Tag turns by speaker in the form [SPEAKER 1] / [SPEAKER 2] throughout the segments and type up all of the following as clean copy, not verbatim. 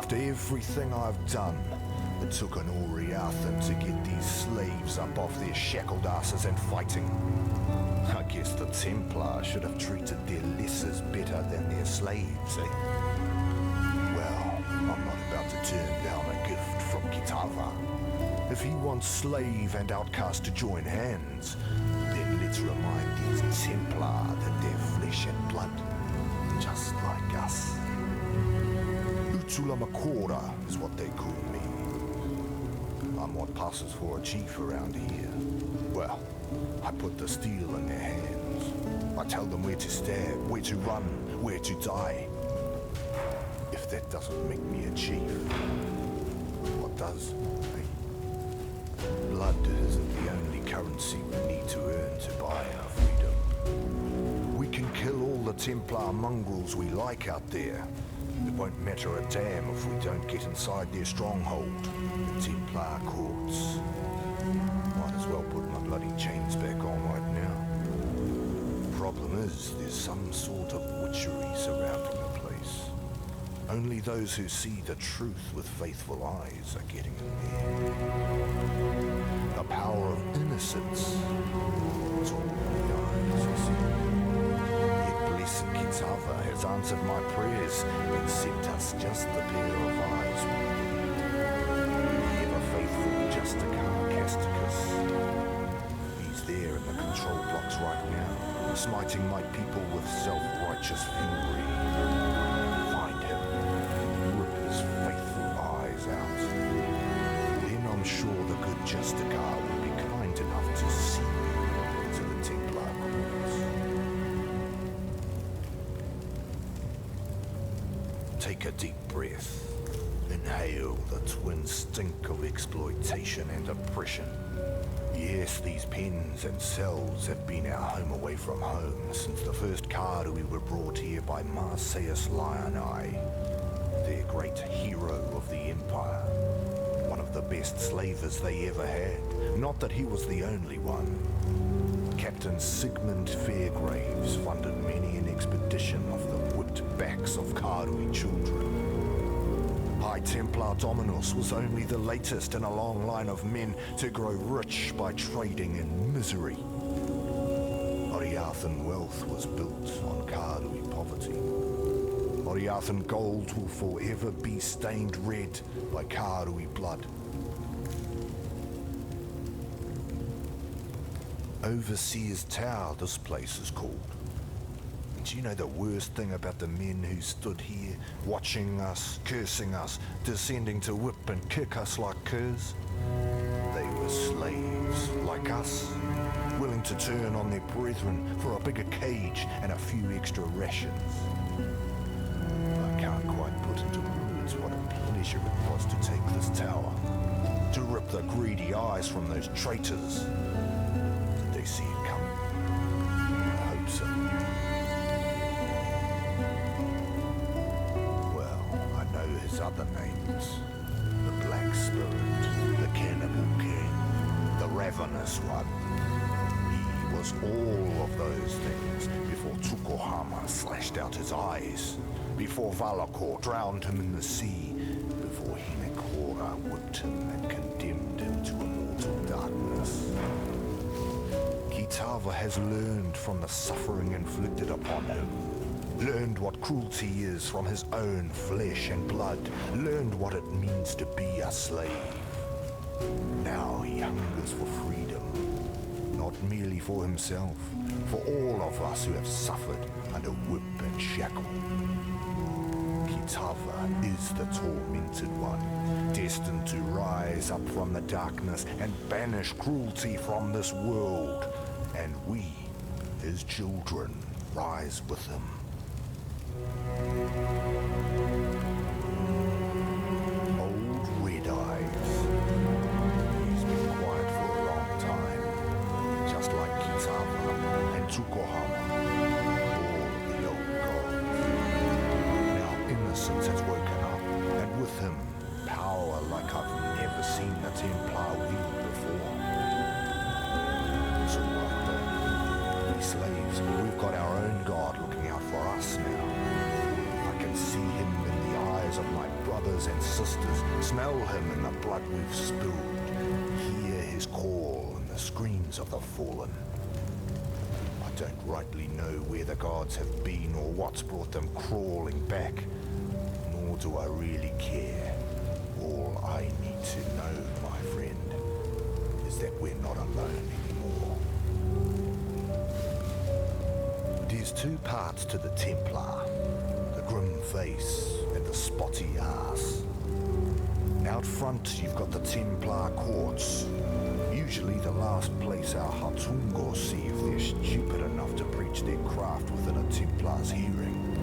[SPEAKER 1] After everything I've done, it took an Oriathan to get these slaves up off their shackled asses and fighting. I guess the Templar should have treated their lessers better than their slaves, eh? Well, I'm not about to turn down a gift from Kitava. If he wants slave and outcast to join hands, then let's remind these Templar that they're flesh and blood, just like us. Utulamakora is what they call me. I'm what passes for a chief around here. Well, I put the steel in their hands. I tell them where to stab, where to run, where to die. If that doesn't make me a chief, what does? Eh? Blood isn't the only currency we need to earn to buy our freedom. We can kill all the Templar mongrels we like out there. It won't matter a damn if we don't get inside their stronghold, the Templar courts. Might as well put my bloody chains back on right now. Problem is, there's some sort of witchery surrounding the place. Only those who see the truth with faithful eyes are getting in there. The power of innocence is all in the eyes, you see. Yet blessed Kitava has answered my prayers and sent us just the pair of eyes. Ever faithful Justicar Casticus. He's there in the control blocks right now, smiting my people with self-righteous fury. Find him, rip his faithful eyes out. Then I'm sure the good Justicar will be kind enough to see me to the Templar courts. Take a deep breath. Inhale the twin stink of exploitation and oppression. Yes, these pens and cells have been our home away from home since the first Kāru'i were brought here by Marseus Lionai, their great hero of the Empire. One of the best slavers they ever had, not that he was the only one. Captain Sigmund Fairgraves funded many an expedition off the whipped backs of Kāru'i children. High Templar Dominus was only the latest in a long line of men to grow rich by trading in misery. Oriathan wealth was built on Kāru'i poverty. Oriathan gold will forever be stained red by Kāru'i blood. Overseer's Tower, this place is called. Do you know the worst thing about the men who stood here, watching us, cursing us, descending to whip and kick us like curs? They were slaves, like us, willing to turn on their brethren for a bigger cage and a few extra rations. I can't quite put into words what a pleasure it was to take this tower, to rip the greedy eyes from those traitors. Did they see it coming? I hope so. His other names, the Black Spirit, the Cannibal King, the Ravenous One. He was all of those things before Tsukuhama slashed out his eyes, before Valakor drowned him in the sea, before Hinekora whipped him and condemned him to immortal darkness. Kitava has learned from the suffering inflicted upon him. Learned what cruelty is from his own flesh and blood. Learned what it means to be a slave. Now he hungers for freedom. Not merely for himself, for all of us who have suffered under whip and shackle. Kitava is the tormented one, destined to rise up from the darkness and banish cruelty from this world. And we, his children, rise with him. Old Red Eyes. He's been quiet for a long time, just like Kitava and Tsukuhama, all the old gods. Now innocence has woken up, and with him, power like I've never seen the Templar wield before. It's all right though. We slaves, we've got our own god looking out for us now. I can see him in the eyes of my brother. brothers and sisters, smell him in the blood we've spilled, hear his call and the screams of the fallen. I don't rightly know where the gods have been or what's brought them crawling back, nor do I really care. All I need to know, my friend, is that we're not alone anymore. There's two parts to the Templar, the grim face and the spotty ass. Out front you've got the Templar courts, usually the last place our Hatungos see if they're stupid enough to preach their craft within a Templar's hearing.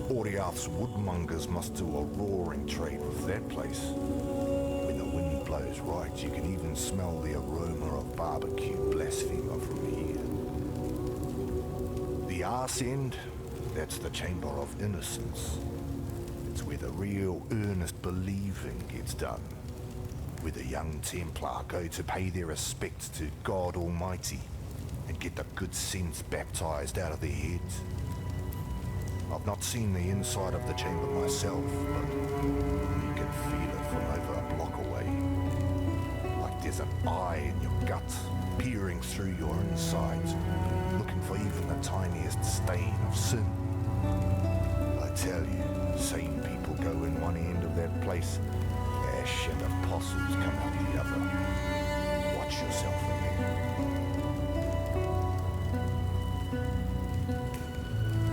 [SPEAKER 1] Oriath's woodmongers must do a roaring trade with that place. When the wind blows right, you can even smell the aroma of barbecue blasphemer from here. The arse end, that's the chamber of innocence. It's where the real earnest believing gets done. Where the young Templar go to pay their respects to God Almighty and get the good sense baptized out of their heads. I've not seen the inside of the chamber myself, but you can feel it from over a block away. Like there's an eye in your gut, peering through your insides, looking for even the tiniest stain of sin. I tell you, sane people go in one end of that place, ash and apostles come out the other. Watch yourself in there.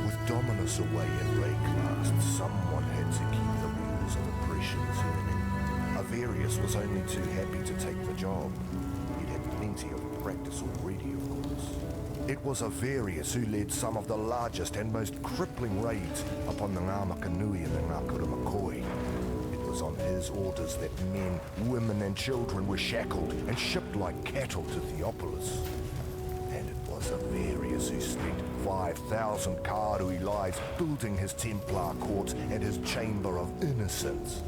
[SPEAKER 1] With Dominus away in Rayclast, someone had to keep the wheels of oppression turning. Avarius was only too happy to take the job. He'd had plenty of practice already, of course. It was Avarius who led some of the largest and most crippling raids upon the Ngāmakanui and the Ngākura McCoy. It was on his orders that men, women and children were shackled and shipped like cattle to Theopolis. And it was Avarius who spent 5,000 Karui lives building his Templar court and his chamber of innocence.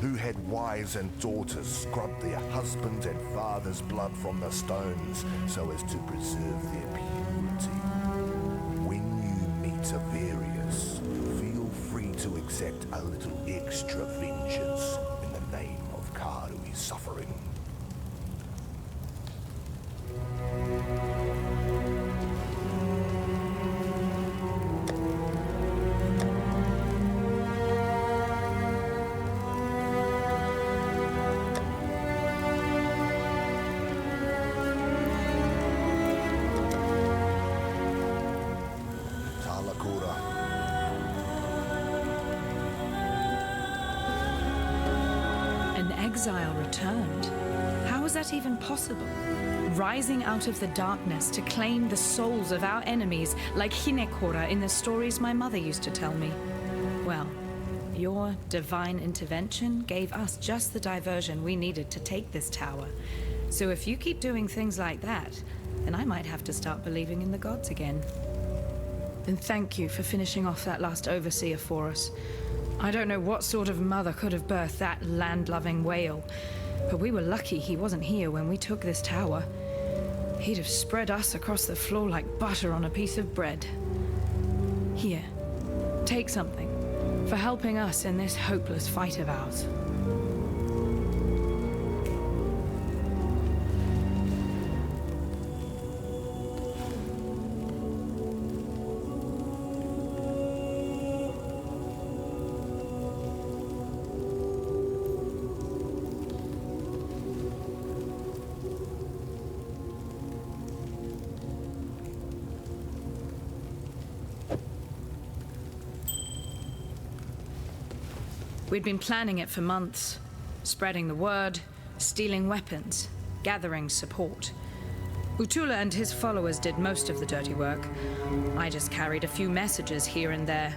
[SPEAKER 1] Who had wives and daughters scrub their husbands' and fathers' blood from the stones so as to preserve their purity. When you meet Avarius, feel free to exact a little extra vengeance in the name of Karui's suffering.
[SPEAKER 2] Exile returned. How was that even possible? Rising out of the darkness to claim the souls of our enemies like Hinekora in the stories my mother used to tell me. Well, your divine intervention gave us just the diversion we needed to take this tower. So if you keep doing things like that, then I might have to start believing in the gods again. And thank you for finishing off that last overseer for us. I don't know what sort of mother could have birthed that land-loving whale, but we were lucky he wasn't here when we took this tower. He'd have spread us across the floor like butter on a piece of bread. Here, take something for helping us in this hopeless fight of ours. We'd been planning it for months, spreading the word, stealing weapons, gathering support. Utula and his followers did most of the dirty work. I just carried a few messages here and there.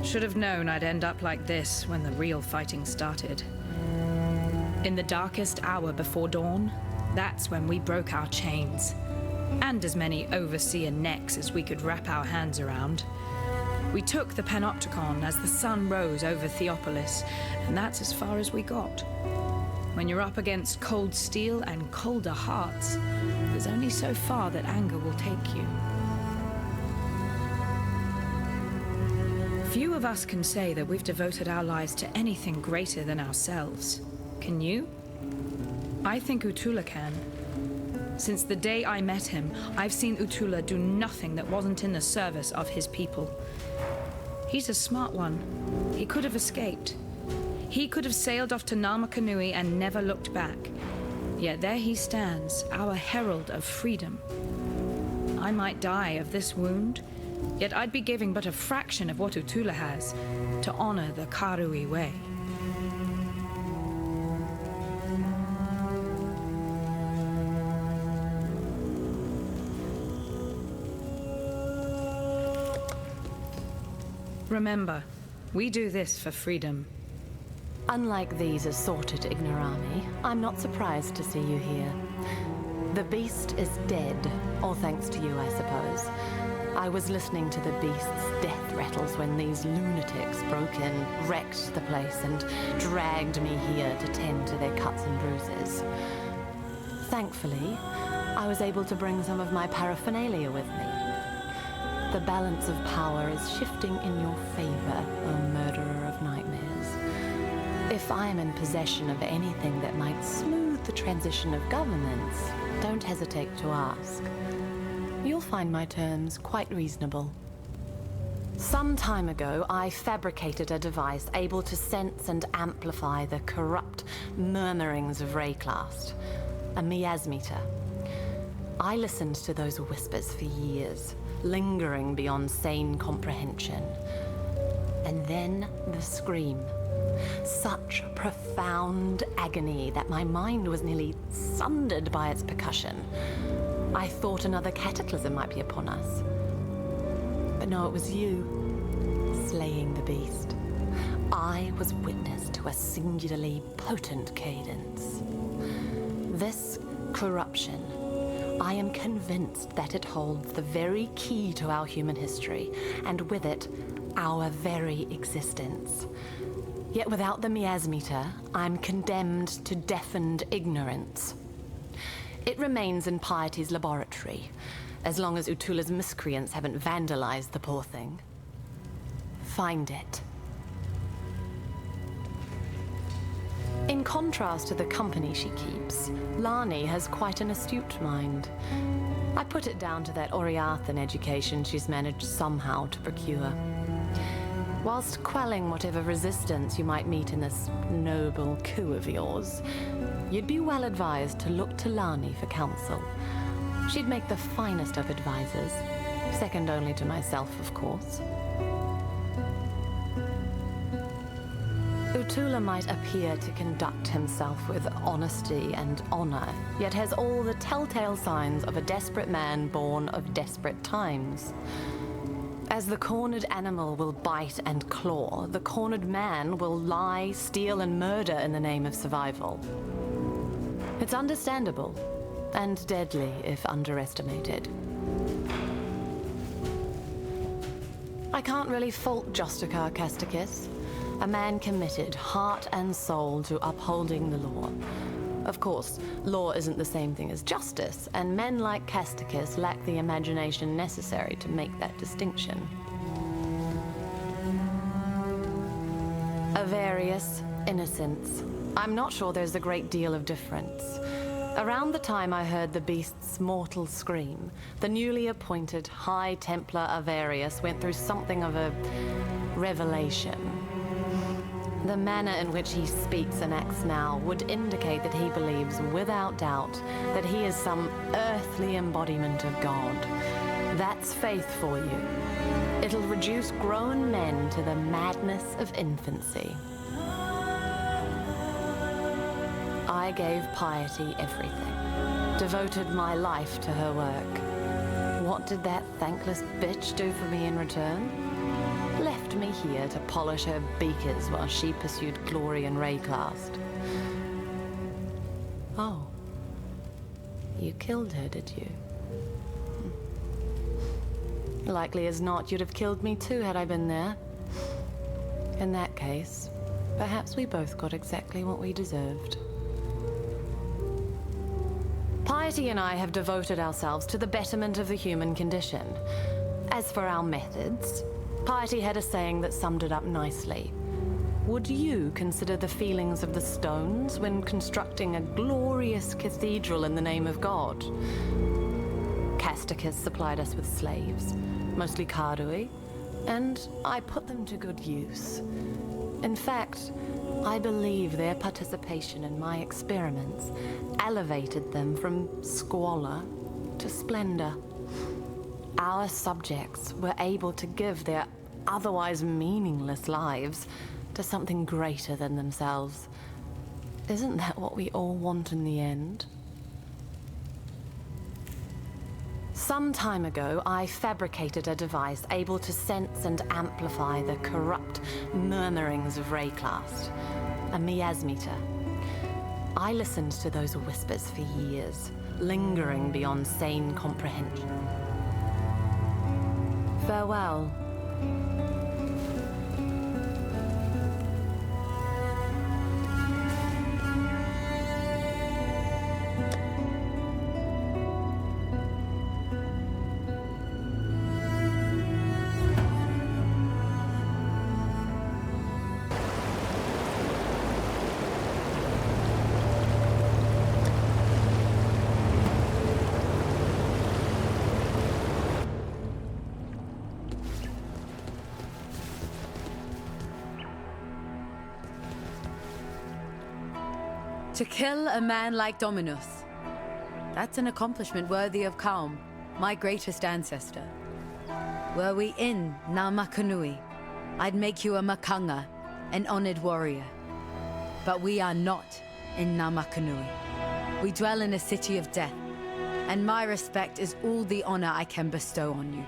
[SPEAKER 2] Should have known I'd end up like this when the real fighting started. In the darkest hour before dawn, that's when we broke our chains. And as many overseer necks as we could wrap our hands around. We took the Panopticon as the sun rose over Theopolis, and that's as far as we got. When you're up against cold steel and colder hearts, there's only so far that anger will take you. Few of us can say that we've devoted our lives to anything greater than ourselves. Can you? I think Utula can. Since the day I met him, I've seen Utula do nothing that wasn't in the service of his people. He's a smart one. He could have escaped. He could have sailed off to Namakanui and never looked back. Yet there he stands, our herald of freedom. I might die of this wound, yet I'd be giving but a fraction of what Utula has to honor the Karui way. Remember, we do this for freedom.
[SPEAKER 3] Unlike these assorted ignorami, I'm not surprised to see you here. The beast is dead, all thanks to you, I suppose. I was listening to the beast's death rattles when these lunatics broke in, wrecked the place, and dragged me here to tend to their cuts and bruises. Thankfully, I was able to bring some of my paraphernalia with me. The balance of power is shifting in your favor, O murderer of nightmares. If I am in possession of anything that might smooth the transition of governance, don't hesitate to ask. You'll find my terms quite reasonable. Some time ago, I fabricated a device able to sense and amplify the corrupt murmurings of Rayclast, a miasmeter. I listened to those whispers for years, lingering beyond sane comprehension. And then the scream. Such profound agony that my mind was nearly sundered by its percussion. I thought another cataclysm might be upon us. But no, it was you, slaying the beast. I was witness to a singularly potent cadence. This corruption, I am convinced that it holds the very key to our human history, and with it, our very existence. Yet without the miasmeter, I'm condemned to deafened ignorance. It remains in Piety's laboratory, as long as Utula's miscreants haven't vandalized the poor thing. Find it. In contrast to the company she keeps, Lani has quite an astute mind. I put it down to that Oriathan education she's managed somehow to procure. Whilst quelling whatever resistance you might meet in this noble coup of yours, you'd be well advised to look to Lani for counsel. She'd make the finest of advisors, second only to myself, of course. Utula might appear to conduct himself with honesty and honor, yet has all the telltale signs of a desperate man born of desperate times. As the cornered animal will bite and claw, the cornered man will lie, steal, and murder in the name of survival. It's understandable, and deadly if underestimated. I can't really fault Justikar Casticus, a man committed heart and soul to upholding the law. Of course, law isn't the same thing as justice, and men like Casticus lack the imagination necessary to make that distinction. Avarice, innocence. I'm not sure there's a great deal of difference. Around the time I heard the beast's mortal scream, the newly appointed High Templar Avarius went through something of a revelation. The manner in which he speaks and acts now would indicate that he believes without doubt that he is some earthly embodiment of God. That's faith for you. It'll reduce grown men to the madness of infancy. I gave Piety everything, devoted my life to her work. What did that thankless bitch do for me in return? Left me here to polish her beakers while she pursued glory in Rayclast. Oh. You killed her, did you? Likely as not, you'd have killed me too had I been there. In that case, perhaps we both got exactly what we deserved. Piety and I have devoted ourselves to the betterment of the human condition. As for our methods, Piety had a saying that summed it up nicely. Would you consider the feelings of the stones when constructing a glorious cathedral in the name of God? Casticus supplied us with slaves, mostly Kardui, and I put them to good use. In fact, I believe their participation in my experiments elevated them from squalor to splendor. Our subjects were able to give their otherwise meaningless lives to something greater than themselves. Isn't that what we all want in the end? Some time ago, I fabricated a device able to sense and amplify the corrupt murmurings of Rayclast, a miasmeter. I listened to those whispers for years, lingering beyond sane comprehension. Farewell.
[SPEAKER 4] To kill a man like Dominus, that's an accomplishment worthy of Kaum, my greatest ancestor. Were we in Namakanui, I'd make you a Makanga, an honored warrior. But we are not in Namakanui. We dwell in a city of death, and my respect is all the honor I can bestow on you.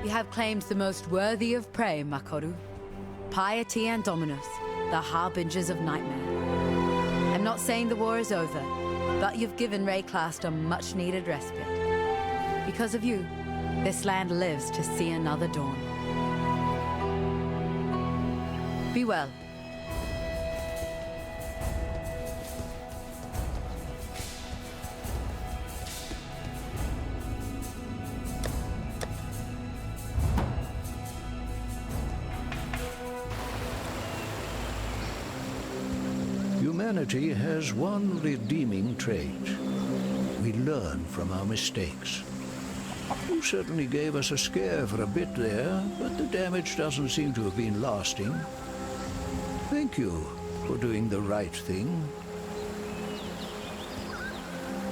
[SPEAKER 4] You have claims the most worthy of prey, Makoru. Piety and Dominus, the harbingers of nightmare. I'm not saying the war is over, but you've given Rayclast a much-needed respite. Because of you, this land lives to see another dawn. Be well.
[SPEAKER 5] Humanity has one redeeming trait. We learn from our mistakes. You certainly gave us a scare for a bit there, but the damage doesn't seem to have been lasting. Thank you for doing the right thing.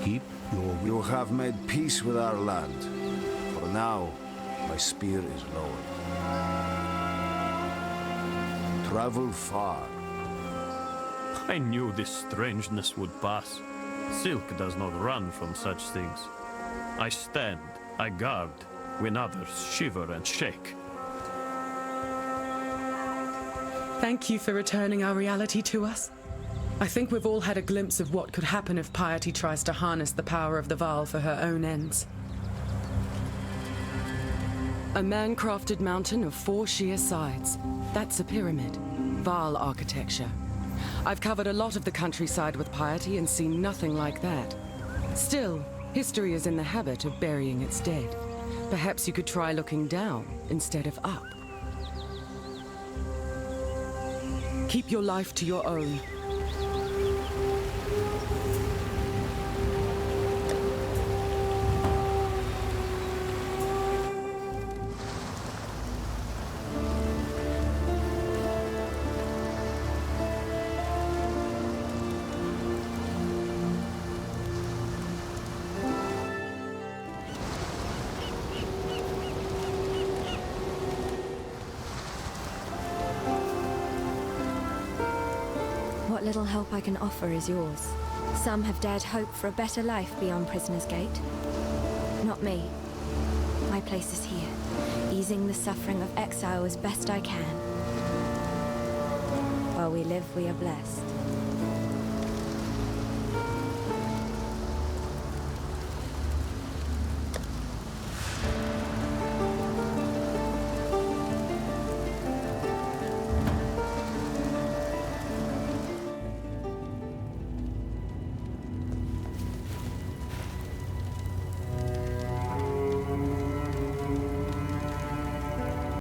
[SPEAKER 5] Keep your...
[SPEAKER 6] You have made peace with our land. For now, my spear is lowered. Travel far.
[SPEAKER 7] I knew this strangeness would pass. Silk does not run from such things. I stand, I guard, when others shiver and shake.
[SPEAKER 8] Thank you for returning our reality to us. I think we've all had a glimpse of what could happen if Piety tries to harness the power of the Vaal for her own ends. A man-crafted mountain of 4 sheer sides. That's a pyramid. Vaal architecture. I've covered a lot of the countryside with Piety and seen nothing like that. Still, history is in the habit of burying its dead. Perhaps you could try looking down instead of up. Keep your life to your own.
[SPEAKER 9] What little help I can offer is yours. Some have dared hope for a better life beyond Prisoner's Gate. Not me. My place is here, easing the suffering of exile as best I can. While we live, we are blessed.